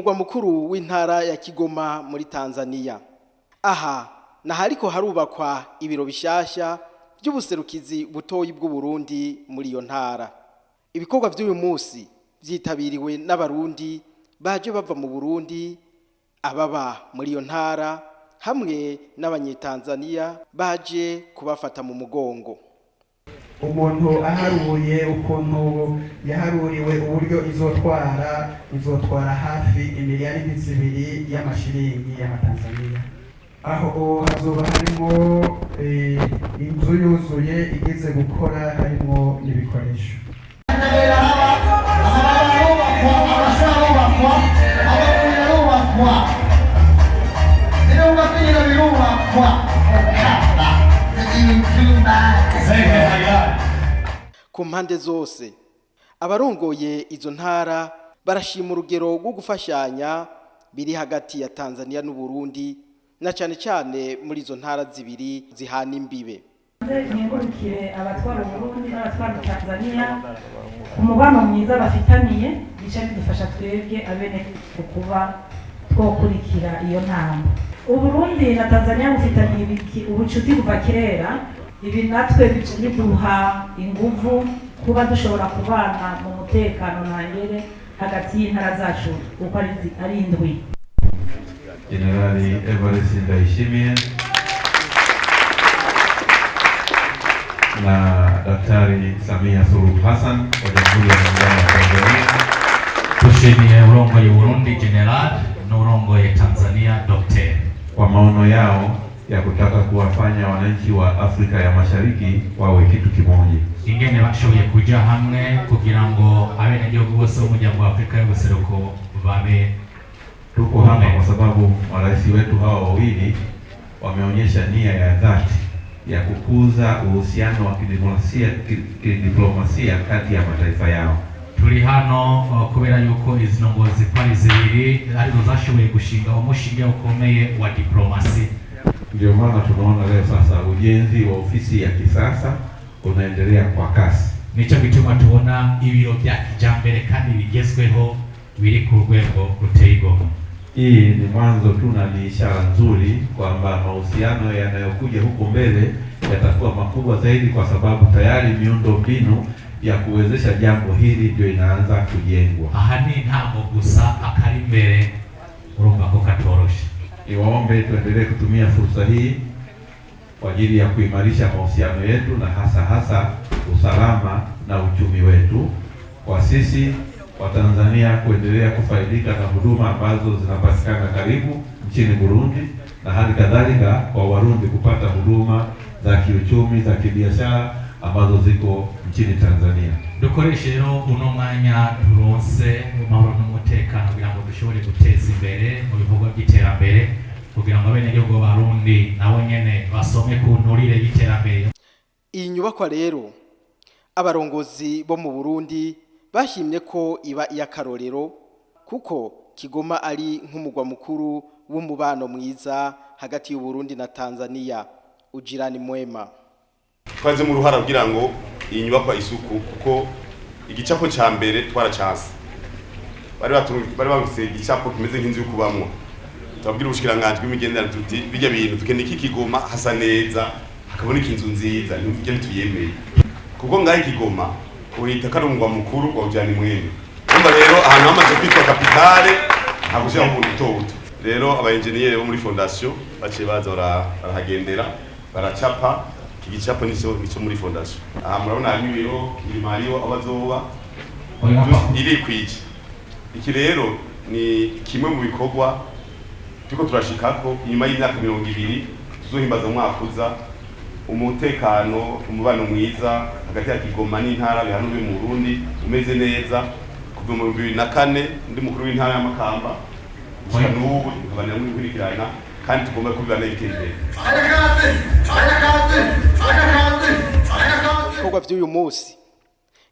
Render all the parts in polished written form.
mugwa mukuru w'intara ya Kigoma muri Tanzania. Aha nahariko harubakwa ibiro bishasha by'ubuserukizi butoyi bw'u Burundi muri iyo ntara. Ibikorwa by'uyu munsi byitabiriwe n'abarundi baje bava mu Burundi, ababa muri iyo ntara hamwe n'abanyetanzania baje kubafata mu mugongo. Umuntu aharuye ukuntu yaharuriwe uburyo izotwara hafi imiliyari 2 y'amashiringi y'amatanzania. Aho hazoba harimo inzu yuzuye igeze gukora, harimo n'ibikoresho. Ku mpande zose abarongoye izo ntara barashima urugero rwo gufashanya biri hagati ya Tanzania n'u Burundi, na cyane cyane muri izo ntara zibiri zihana imbibe. Nkengurukire abatwara Burundi n'abatwara Tanzania umubano mwiza bafitaniye, bica bidufasha twebwe abene kuba twokurikira iyo ntambwe. Uburundi na Tanzania bufitaniye ubucuti kuva kera, ibi natwe biduha inguvu kuba dushobora kubana mu mutekano ntangere hagati y'intara zacu uko ari indwi. Generali Evariste Ndayishimiye na Daktari Samia Suluhu Hassan wa Jamhuri ya Muungano wa Tanzania. Tushimiye urongoye Burundi General na urongoye Tanzania Dr. kwa maono yao ya kutaka kuwafanya wananchi wa Afrika ya Mashariki wawe kitu kimoja. Ingene bashoboye kuja hamwe kugira ngo abenegihugu bose b'umuryango wa Afrika y'ubuseruko babe. Tuko hapa kwa sababu marais wetu hawa wawili wameonyesha nia ya dhati ya kukuza uhusiano wa kidiplomasia kati ya mataifa yao. Turi hano kubera yuko izi ndongozi kwari zibiri arizo zashoboye gushinga umushinga ukomeye wa diplomasi. Ndio maana tunaona leo sasa ujenzi wa ofisi ya kisasa unaendelea kwa kasi. Nico gituma tubona ibiro bya kijambere kandi bigezweho biri ku rwego ruteye igomwe. Hii ni mwanzo tu na ni ishara nzuri kwamba mahusiano yanayokuja huko mbele yatakuwa makubwa zaidi, kwa sababu tayari miundo mbinu ya kuwezesha jambo hili ndio inaanza kujengwa. Aha ni ntabwo gusa akari imbere urumva ko katoroshe. Niwaombe tuendelee kutumia fursa hii kwa ajili ya kuimarisha mahusiano yetu na hasa usalama na uchumi wetu, kwa sisi wa Tanzania kuendelea kufaidika na huduma ambazo zinapatikana karibu nchini Burundi, na hali kadhalika kwa Warundi kupata huduma za kiuchumi za kibiashara ambazo ziko nchini Tanzania. Dukoreshe rero uno mwanya turonse amahoro n'umutekano kugira ngo dushobore guteza imbere mu bikorwa by'iterambere, kugira ngo abenegihugu b'Abarundi nabo nyene basome ku nturire y'iterambere. Iyi nyubakwa rero abarongozi bo mu Burundi bashimye ko iba iyakarorero, kuko Kigoma ari nk'umugwa mukuru w'umubano mwiza hagati y'u Burundi na Tanzania. Ujirani mwema. Twaze mu ruhara kugira ngo iyi nyubakwa isuku, kuko igicapo ca mbere twaracase bari bafise igicapo kimeze nk'inzu yo kubamwo. Tubabwira ubushikiranganje bw'imigenderanire tuti bijya bintu tukene iki Kigoma hasa neza, hakaboneka inzu nziza, n'ibyo tuyemeye, kuko ngaho Kigoma uhita kari umugwa mukuru wa Ujirani mwema. Kumva rero ahantu hamaze kwitwa kapitale hagushira mu butobuto. Rero aba engineer bo muri fondation baciye baza barahagendera baracapa igicapo nico muri fondation. Aha murabona hari ibiro imariyo abazoba iri kwiki. Iki rero ni kimwe mu bikorwa tuko turashikako inyuma y'imyaka 20 tuzohimbaza umwaka uza umutekano, umubano mwiza hagati ya Kigoma n'intara bihanuwe mu Burundi umeze neza. Kuva mu 2004 ndi mukuru w'intara ya Makamba, n'ubu tukabana muri kwirikirana kandi tugomba kubibana ibitembere. Ibikorwa by'uyu munsi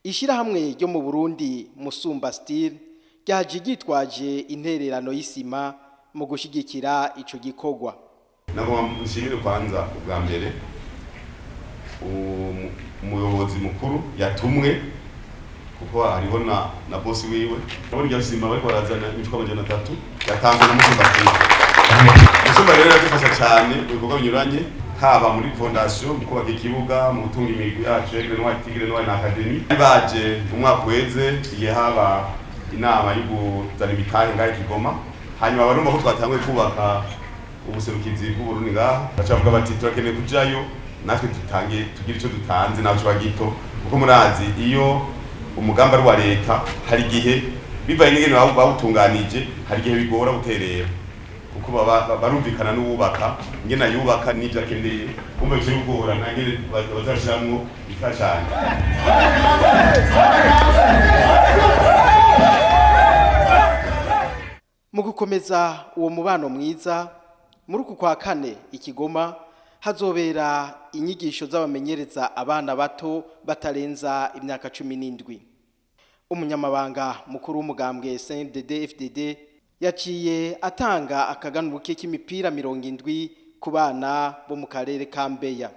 ishirahamwe ryo mu Burundi Musumba Steel ryaje gitwaje intererano y'isima mu gushigikira ico gikorwa. Nabo mushimire kwanza ubwa mbere umuyobozi mukuru yatumwe kuko hariho na boss wiwe nabona iryo sima bariko barazana imifuko 300 yatanzwe na Musumba rero yadufasha cyane mu bikorwa binyuranye haba muri fondation mu kubaka ikibuga mu gutunga imigwi yacu Tigre Noir na Academy baje umwaka weze igihe haba inama yo kuzana imitahe ngaho Kigoma hanyuma barumva ko twatanguye kubaka ubuserukizi bw'Uburundi ngaho bacavuga bati turakeneye kujayo natwe tutangiye tugira ico dutanze naco bagito kuko murazi iyo umugamba wa leta hari gihe bivaye n'ingene bawutunganije hari gihe bigora guterera kuko barumvikana n'ubaka ingene yubaka n'ivyo akeneye kumva icyo gukora nangene bazashiramwo ifashanya mu gukomeza uwo mubano mwiza muri uku kwa kane Ikigoma hazobera inyigisho z'abamenyereza abana bato batarenza imyaka 17. Umunyamabanga mukuru w'umugambwe CNDD-FDD yaciye atanga akaganuke k'imipira 70 ku bana bo mu karere ka Mbeya.